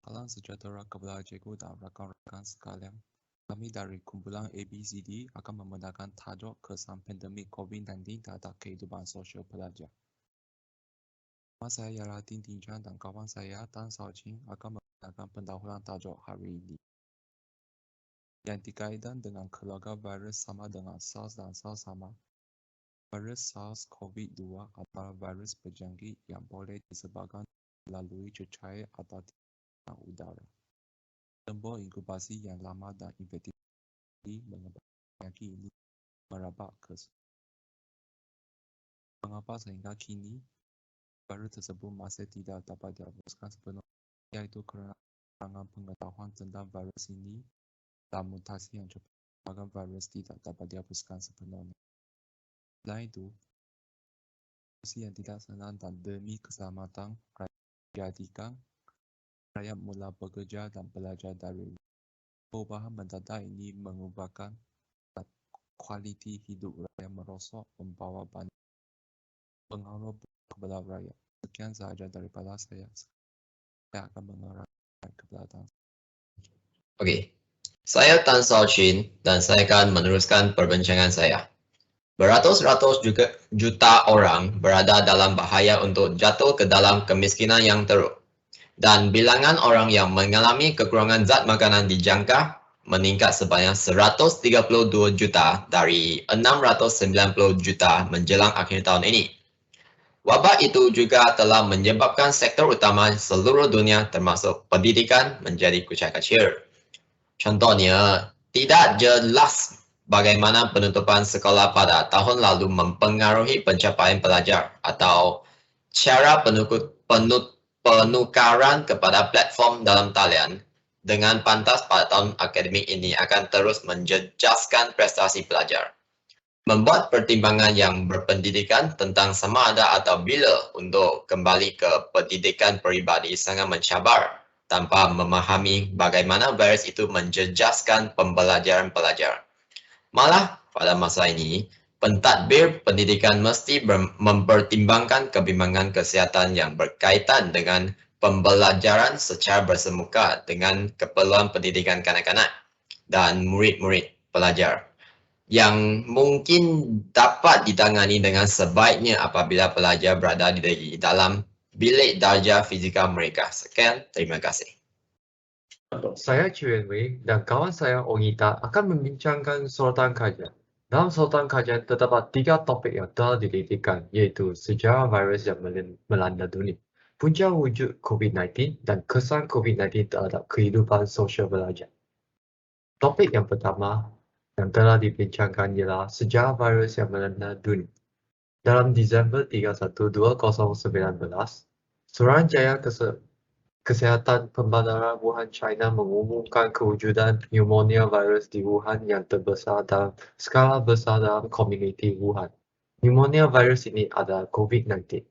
Salam sejahtera kepada cikgu dan rakan-rakan sekalian. Kami dari kumpulan ABCD akan membenarkan tajuk kesan pandemik COVID-19 terhadap kehidupan sosial pelajar. Nama saya ialah Tin Tin Chan dan kawan saya Tan Sao Chin akan membenarkan pendahuluan tajuk hari ini. Yang dikaitkan dengan keluarga virus sama dengan SARS dan SARS sama. Virus SARS-CoV-2 adalah virus berjangkit yang boleh disebabkan melalui cecair atau udara. Tempoh inkubasi yang lama dan infeksi menyebabkan penyakit ini merebak ke mengapa sehingga kini virus tersebut masih tidak dapat dihapuskan sepenuhnya, yaitu kerana kekurangan pengetahuan tentang virus ini dan mutasi yang cepat menyebabkan virus tidak dapat dihapuskan sepenuhnya. Selain itu, situasi yang tidak senang dan demi keselamatan rakyat menjadikan rakyat mula bekerja dan belajar dari rumah. Perubahan mendadak ini mengubahkan kualiti hidup rakyat merosot, membawa banyak pengaruh kepada rakyat. Sekian sahaja daripada saya. Saya akan mengarahkan kepada Tan. Okey, saya Tan Sao Chin dan saya akan meneruskan perbincangan saya. Beratus-ratus juta orang berada dalam bahaya untuk jatuh ke dalam kemiskinan yang teruk. Dan bilangan orang yang mengalami kekurangan zat makanan dijangka meningkat sebanyak 132 juta dari 690 juta menjelang akhir tahun ini. Wabak itu juga telah menyebabkan sektor utama seluruh dunia termasuk pendidikan menjadi kucak-kacir. Contohnya, tidak jelas bagaimana penutupan sekolah pada tahun lalu mempengaruhi pencapaian pelajar atau cara penukaran kepada platform dalam talian dengan pantas pada tahun akademik ini akan terus menjejaskan prestasi pelajar. Membuat pertimbangan yang berpendidikan tentang sama ada atau bila untuk kembali ke pendidikan peribadi sangat mencabar tanpa memahami bagaimana virus itu menjejaskan pembelajaran pelajar. Malah pada masa ini, pentadbir pendidikan mesti mempertimbangkan kebimbangan kesihatan yang berkaitan dengan pembelajaran secara bersemuka dengan keperluan pendidikan kanak-kanak dan murid-murid pelajar yang mungkin dapat ditangani dengan sebaiknya apabila pelajar berada di dalam bilik darjah fizikal mereka. Sekian, terima kasih. Saya Chuan Wei dan kawan saya Ongita akan membincangkan sorotan kajian. Dalam sorotan kajian terdapat 3 topik yang telah dilitikan, iaitu sejarah virus yang melanda dunia, punca wujud COVID-19 dan kesan COVID-19 terhadap kehidupan sosial pelajar. Topik yang pertama yang telah dibincangkan ialah sejarah virus yang melanda dunia. Dalam Disember 31, 2019, Suruhanjaya Kesihatan Pembandaran Wuhan, China mengumumkan kewujudan pneumonia virus di Wuhan yang terbesar dalam skala besar dalam komuniti Wuhan. Pneumonia virus ini adalah COVID-19.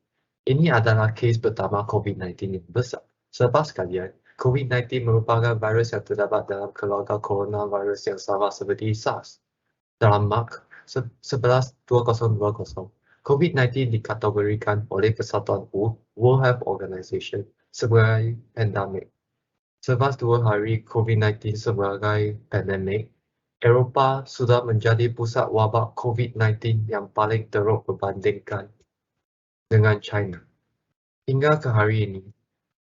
Ini adalah kes pertama COVID-19 yang besar. Selepas sekalian, COVID-19 merupakan virus yang terdapat dalam keluarga coronavirus yang sama seperti SARS. Dalam Mac 11 2020, COVID-19 dikategorikan oleh Persatuan World Health Organization sebagai pandemik. Selepas 2 hari COVID-19 sebagai pandemik, Eropah sudah menjadi pusat wabak COVID-19 yang paling teruk berbandingkan dengan China. Hingga ke hari ini,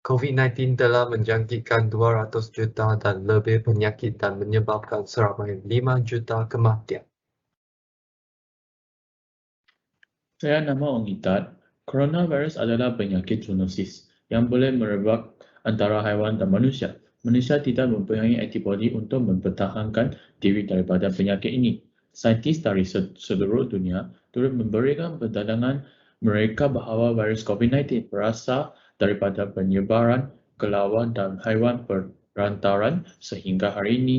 COVID-19 telah menjangkitkan 200 juta dan lebih penyakit dan menyebabkan seramai 5 juta kematian. Saya nama Ongitat. Coronavirus adalah penyakit zoonosis yang boleh merebak antara haiwan dan manusia. Manusia tidak mempunyai antibodi untuk mempertahankan diri daripada penyakit ini. Saintis dari seluruh dunia turut memberikan pendadangan mereka bahawa virus COVID-19 berasal daripada penyebaran kelauan dan haiwan perantaran sehingga hari ini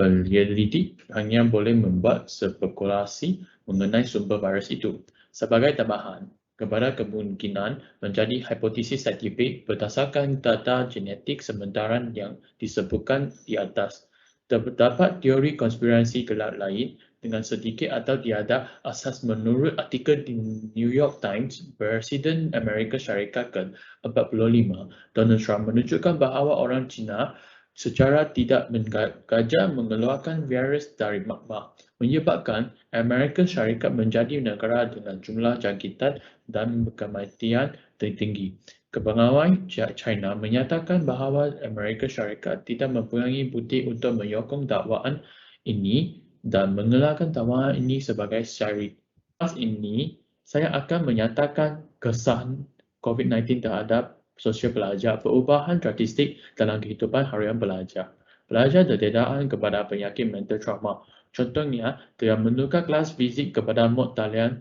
penyelidik hanya boleh membuat spekulasi mengenai sumber virus itu. Sebagai tambahan kepada kemungkinan menjadi hipotesis saintifik berdasarkan data genetik sementara yang disebutkan di atas, terdapat teori konspirasi gelap lain dengan sedikit atau tiada asas. Menurut artikel di New York Times, Presiden Amerika Syarikat ke-45, Donald Trump, menunjukkan bahawa orang Cina secara tidak sengaja mengeluarkan virus dari magma, menyebabkan Amerika Syarikat menjadi negara dengan jumlah jangkitan dan kematian tertinggi. Pegawai China menyatakan bahawa Amerika Syarikat tidak mempunyai bukti untuk menyokong dakwaan ini dan mengelakkan dakwaan ini sebagai syar'i. Lepas ini, saya akan menyatakan kesan COVID-19 terhadap sosial pelajar, perubahan drastik dalam kehidupan harian pelajar. Pelajar terdedaan kepada penyakit mental trauma. Contohnya, telah menukar kelas fizik kepada mod talian.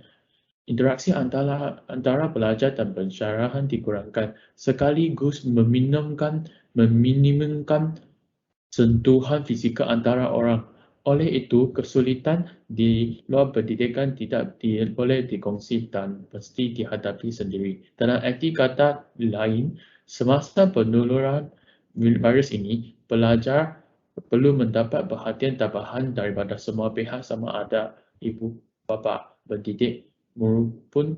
Interaksi antara pelajar dan pensyarahan dikurangkan, sekaligus meminimumkan sentuhan fizikal antara orang. Oleh itu, kesulitan di luar pendidikan tidak boleh dikongsi dan mesti dihadapi sendiri. Dalam arti kata lain, semasa penularan virus ini, pelajar perlu mendapat perhatian tambahan daripada semua pihak, sama ada ibu bapa, pendidik maupun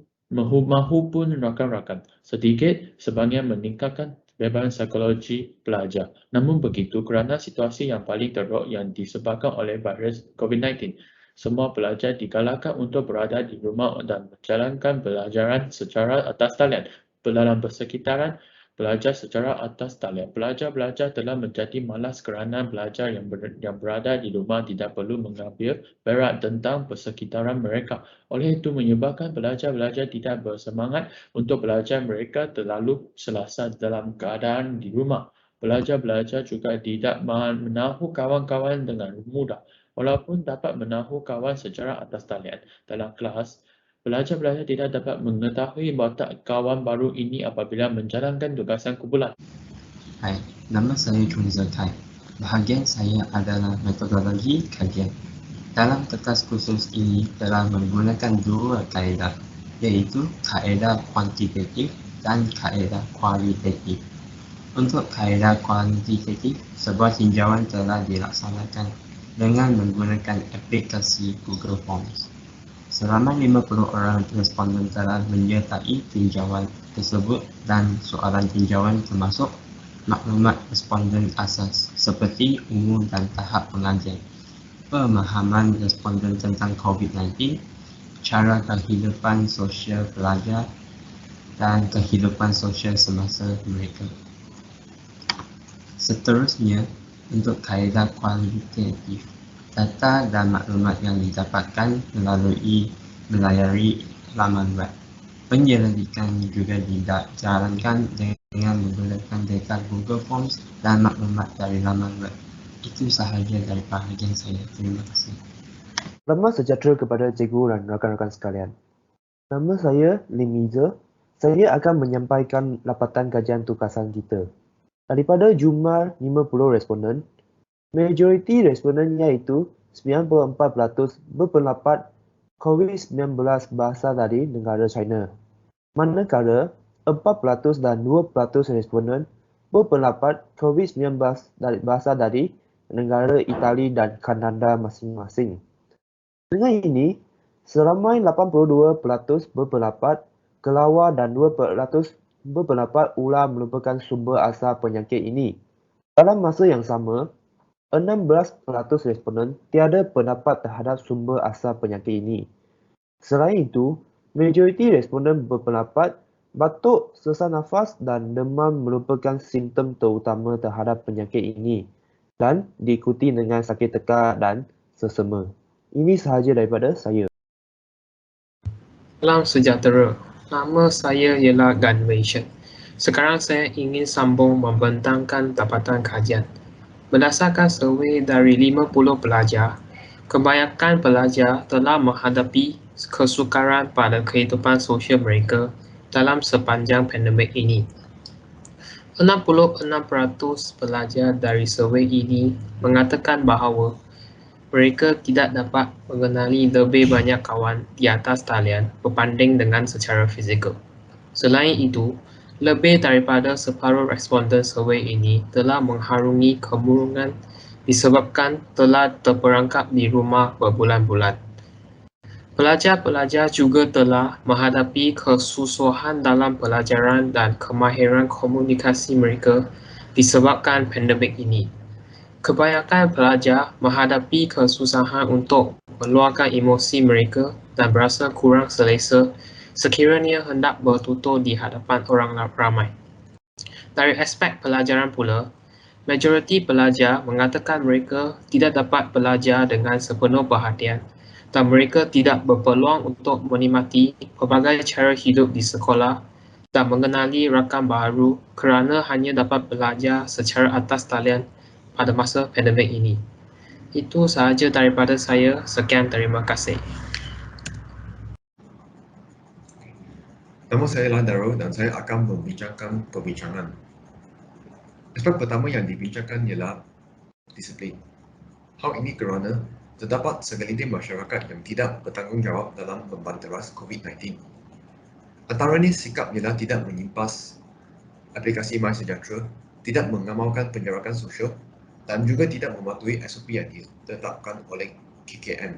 rakan-rakan, sedikit sebanyak meningkatkan beban psikologi pelajar. Namun begitu, kerana situasi yang paling teruk yang disebabkan oleh virus COVID-19, semua pelajar digalakkan untuk berada di rumah dan menjalankan pelajaran secara atas talian. Dalam persekitaran belajar secara atas talian, pelajar-pelajar telah menjadi malas kerana belajar yang berada di rumah tidak perlu mengambil berat tentang persekitaran mereka. Oleh itu menyebabkan pelajar-pelajar tidak bersemangat untuk belajar. Mereka terlalu selesa dalam keadaan di rumah. Pelajar-pelajar juga tidak menahu kawan-kawan dengan mudah, walaupun dapat menahu kawan secara atas talian. Dalam kelas, pelajar-pelajar tidak dapat mengetahui watak kawan baru ini apabila menjalankan tugasan kumpulan. Hai, nama saya Chun Zekai. Bahagian saya adalah metodologi kajian. Dalam kertas khusus ini telah menggunakan dua kaedah, iaitu kaedah kuantitatif dan kaedah kualitatif. Untuk kaedah kuantitatif, sebuah tinjauan telah dilaksanakan dengan menggunakan aplikasi Google Forms. Selama 50 orang responden telah menyertai tinjauan tersebut dan soalan tinjauan termasuk maklumat responden asas seperti umur dan tahap pengajian, pemahaman responden tentang COVID-19, cara kehidupan sosial pelajar dan kehidupan sosial semasa mereka. Seterusnya, untuk kaedah kualitatif, data dan maklumat yang didapatkan melayari laman web. Penyelidikan juga dijalankan dengan menggunakan data Google Forms dan maklumat dari laman web. Itu sahaja dari bahagian saya. Terima kasih. Selamat sejahtera kepada cikgu dan rakan-rakan sekalian. Nama saya Lim Iza. Saya akan menyampaikan lapatan kajian tugasan kita. Daripada jumlah 50 responden, majoriti responden iaitu 94% berpendapat COVID-19 berasal dari negara China. Manakala 4% dan 2% responden berpendapat COVID-19 berasal dari negara Itali dan Kanada masing-masing. Dengan ini, seramai 82% berpendapat kelawar dan 2% berpendapat ular merupakan sumber asal penyakit ini. Dalam masa yang sama, 16% responden tiada pendapat terhadap sumber asal penyakit ini. Selain itu, majoriti responden berpendapat batuk, sesak nafas dan demam merupakan simptom terutama terhadap penyakit ini dan diikuti dengan sakit tekak dan sesama. Ini sahaja daripada saya. Salam sejahtera. Nama saya ialah Gan Wei Shen. Sekarang saya ingin sambung membentangkan dapatan kajian. Berdasarkan survei dari 50 pelajar, kebanyakan pelajar telah menghadapi kesukaran pada kehidupan sosial mereka dalam sepanjang pandemik ini. 66% pelajar dari survei ini mengatakan bahawa mereka tidak dapat mengenali lebih banyak kawan di atas talian berbanding dengan secara fizikal. Selain itu, lebih daripada separuh responden survei ini telah mengharungi kemurungan disebabkan telah terperangkap di rumah berbulan-bulan. Pelajar-pelajar juga telah menghadapi kesusahan dalam pelajaran dan kemahiran komunikasi mereka disebabkan pandemik ini. Kebanyakan pelajar menghadapi kesusahan untuk meluahkan emosi mereka dan berasa kurang selesa sekiranya hendak bertutur di hadapan orang ramai. Dari aspek pelajaran pula, majoriti pelajar mengatakan mereka tidak dapat belajar dengan sepenuh perhatian dan mereka tidak berpeluang untuk menikmati pelbagai cara hidup di sekolah dan mengenali rakan baru kerana hanya dapat belajar secara atas talian pada masa pandemik ini. Itu sahaja daripada saya. Sekian, terima kasih. Nama saya Darul dan saya akan membincangkan perbincangan. Aspek pertama yang dibincangkan ialah disiplin. Hal ini kerana terdapat segelintir masyarakat yang tidak bertanggungjawab dalam membanteras COVID-19. Antaranya sikap ialah tidak menyimpas aplikasi MySejahtera, tidak mengamalkan penjarakan sosial dan juga tidak mematuhi SOP yang ditetapkan oleh KKM.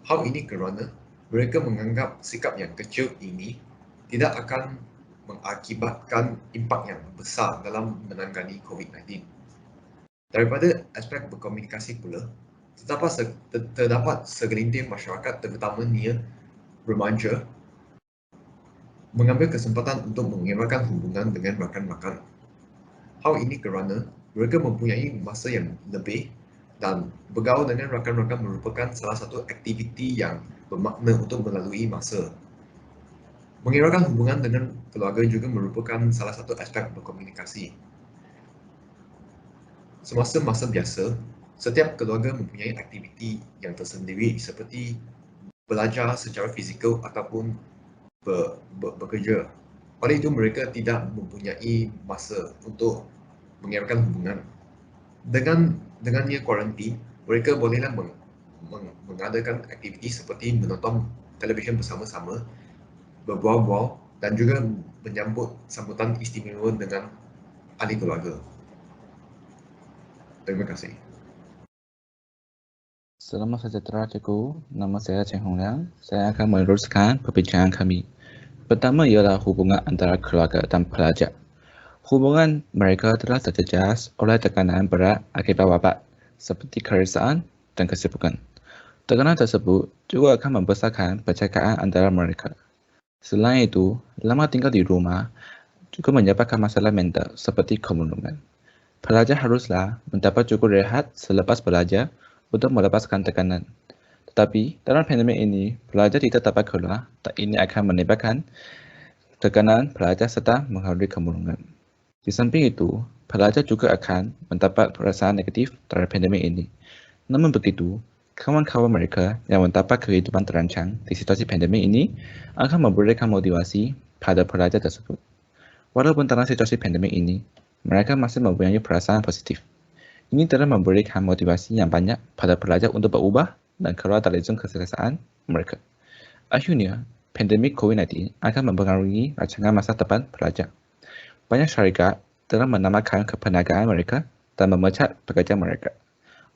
Hal ini kerana mereka menganggap sikap yang kecil ini tidak akan mengakibatkan impak yang besar dalam menangani COVID-19. Daripada aspek berkomunikasi pula, terdapat segelintir masyarakat terutamanya remaja mengambil kesempatan untuk mengeratkan hubungan dengan rakan-rakan. Hal ini kerana mereka mempunyai masa yang lebih dan bergaul dengan rakan-rakan merupakan salah satu aktiviti yang bermakna untuk melalui masa. Mengeratkan hubungan dengan keluarga juga merupakan salah satu aspek berkomunikasi. Semasa masa biasa, setiap keluarga mempunyai aktiviti yang tersendiri seperti belajar secara fizikal ataupun bekerja. Oleh itu mereka tidak mempunyai masa untuk mengeratkan hubungan. Dengannya kuarantin, mereka bolehlah mengadakan aktiviti seperti menonton televisyen bersama-sama, berbual-bual dan juga menyambut sambutan istimewa dengan ahli keluarga. Terima kasih. Salam sejahtera cikgu, nama saya Chen Hongliang. Saya akan meneruskan perbincangan kami. Pertama ialah hubungan antara keluarga dan pelajar. Hubungan mereka telah terjejas oleh tekanan berat akibat wabak seperti kerisauan dan kesibukan. Tekanan tersebut juga akan membesarkan percakapan antara mereka. Selain itu, lama tinggal di rumah juga menyebabkan masalah mental seperti kemunduran. Pelajar haruslah mendapat cukup rehat selepas belajar untuk melepaskan tekanan. Tetapi dalam pandemik ini, pelajar tidak dapat keluar dan ini akan menyebabkan tekanan pelajar serta menghadapi kemunduran. Di samping itu, pelajar juga akan mendapat perasaan negatif terhadap pandemik ini. Namun begitu, kawan-kawan mereka yang mendapat kehidupan terancang di situasi pandemik ini akan memberikan motivasi pada pelajar tersebut. Walaupun dalam situasi pandemik ini, mereka masih mempunyai perasaan positif. Ini telah memberikan motivasi yang banyak pada pelajar untuk berubah dan keluar dari zon keselesaan mereka. Akhirnya, pandemik COVID-19 akan mempengaruhi rancangan masa depan pelajar. Banyak syarikat telah menambahkan keperniagaan mereka dan memecat pekerja mereka.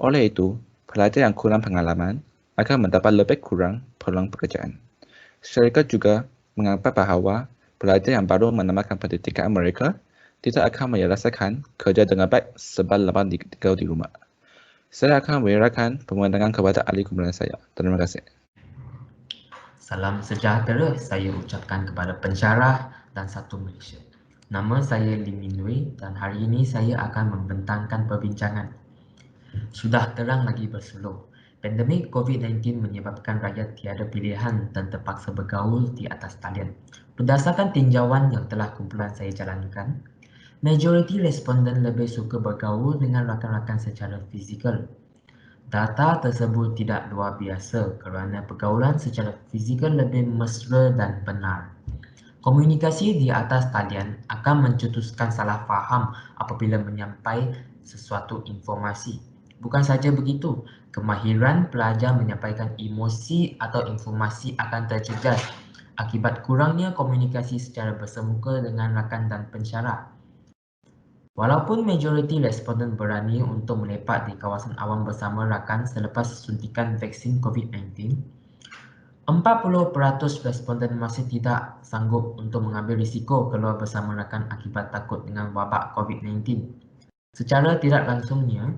Oleh itu, pelajar yang kurang pengalaman akan mendapat lebih kurang peluang pekerjaan. Syarikat juga menganggap bahawa pelajar yang baru menambahkan pendidikan mereka tidak akan menyelesaikan kerja dengan baik sebab lepas tinggal di rumah. Saya akan menyerahkan pemandangan kepada ahli kumpulan saya. Terima kasih. Salam sejahtera saya ucapkan kepada pensyarah dan satu Malaysia. Nama saya Lim Min Wei dan hari ini saya akan membentangkan perbincangan. Sudah terang lagi bersuluh, pandemik COVID-19 menyebabkan rakyat tiada pilihan dan terpaksa bergaul di atas talian. Berdasarkan tinjauan yang telah kumpulan saya jalankan, majoriti responden lebih suka bergaul dengan rakan-rakan secara fizikal. Data tersebut tidak luar biasa kerana pergaulan secara fizikal lebih mesra dan benar. Komunikasi di atas talian akan mencetuskan salah faham apabila menyampaikan sesuatu informasi. Bukan saja begitu, kemahiran pelajar menyampaikan emosi atau informasi akan terjejas akibat kurangnya komunikasi secara bersemuka dengan rakan dan pensyarah. Walaupun majoriti responden berani untuk melepak di kawasan awam bersama rakan selepas suntikan vaksin COVID-19, 40% responden masih tidak sanggup untuk mengambil risiko keluar bersama rakan akibat takut dengan wabak COVID-19. Secara tidak langsungnya,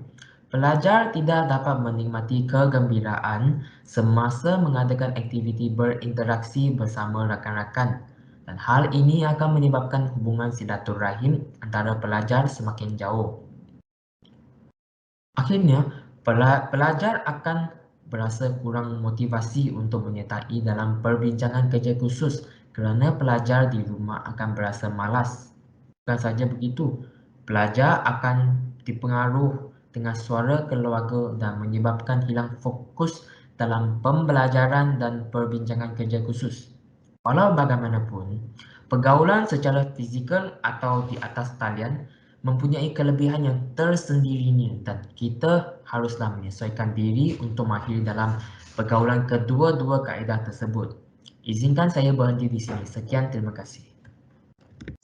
pelajar tidak dapat menikmati kegembiraan semasa mengadakan aktiviti berinteraksi bersama rakan-rakan, dan hal ini akan menyebabkan hubungan silaturahim antara pelajar semakin jauh. Akhirnya, pelajar akan berasa kurang motivasi untuk menyertai dalam perbincangan kerja khusus kerana pelajar di rumah akan berasa malas. Bukan saja begitu, pelajar akan dipengaruh dengan suara keluarga dan menyebabkan hilang fokus dalam pembelajaran dan perbincangan kerja khusus. Walau bagaimanapun, pergaulan secara fizikal atau di atas talian mempunyai kelebihan yang tersendirinya dan kita haruslah menyesuaikan diri untuk mahir dalam pergaulan kedua-dua kaedah tersebut. Izinkan saya berhenti di sini. Sekian, terima kasih.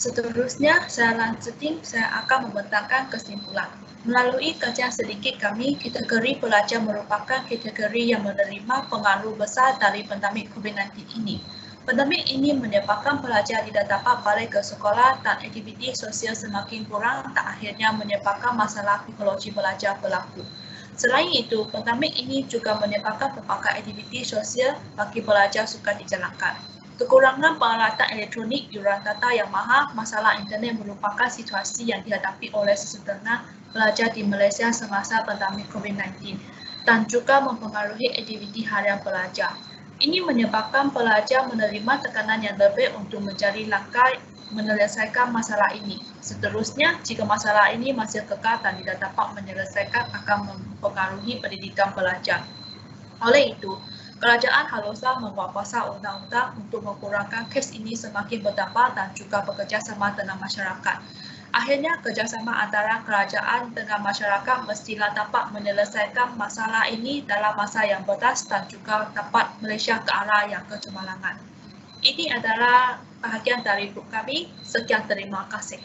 Seterusnya, saya akan membentangkan kesimpulan. Melalui kajian sedikit kami, kategori pelajar merupakan kategori yang menerima pengaruh besar dari pandemik COVID-19 ini. Pandemik ini menyebabkan pelajar tidak dapat balik ke sekolah dan aktiviti sosial semakin kurang dan akhirnya menyebabkan masalah psikologi pelajar berlaku. Selain itu, pandemik ini juga menyebabkan pelbagai aktiviti sosial bagi pelajar sukar dijalankan. Kekurangan peralatan elektronik, yuran data yang mahal, masalah internet merupakan situasi yang dihadapi oleh sesetengah pelajar di Malaysia semasa pandemik COVID-19 dan juga mempengaruhi aktiviti harian pelajar. Ini menyebabkan pelajar menerima tekanan yang lebih untuk mencari langkah menyelesaikan masalah ini. Seterusnya, jika masalah ini masih kekal dan tidak dapat menyelesaikan akan mempengaruhi pendidikan pelajar. Oleh itu, kerajaan haruslah membuat pasal undang-undang untuk mengurangkan kes ini semakin berdampak dan juga bekerjasama dengan masyarakat. Akhirnya, kerjasama antara kerajaan dengan masyarakat mestilah dapat menyelesaikan masalah ini dalam masa yang berdasar dan juga dapat Malaysia ke arah yang kecemerlangan. Ini adalah bahagian dari grup kami. Sekian, terima kasih.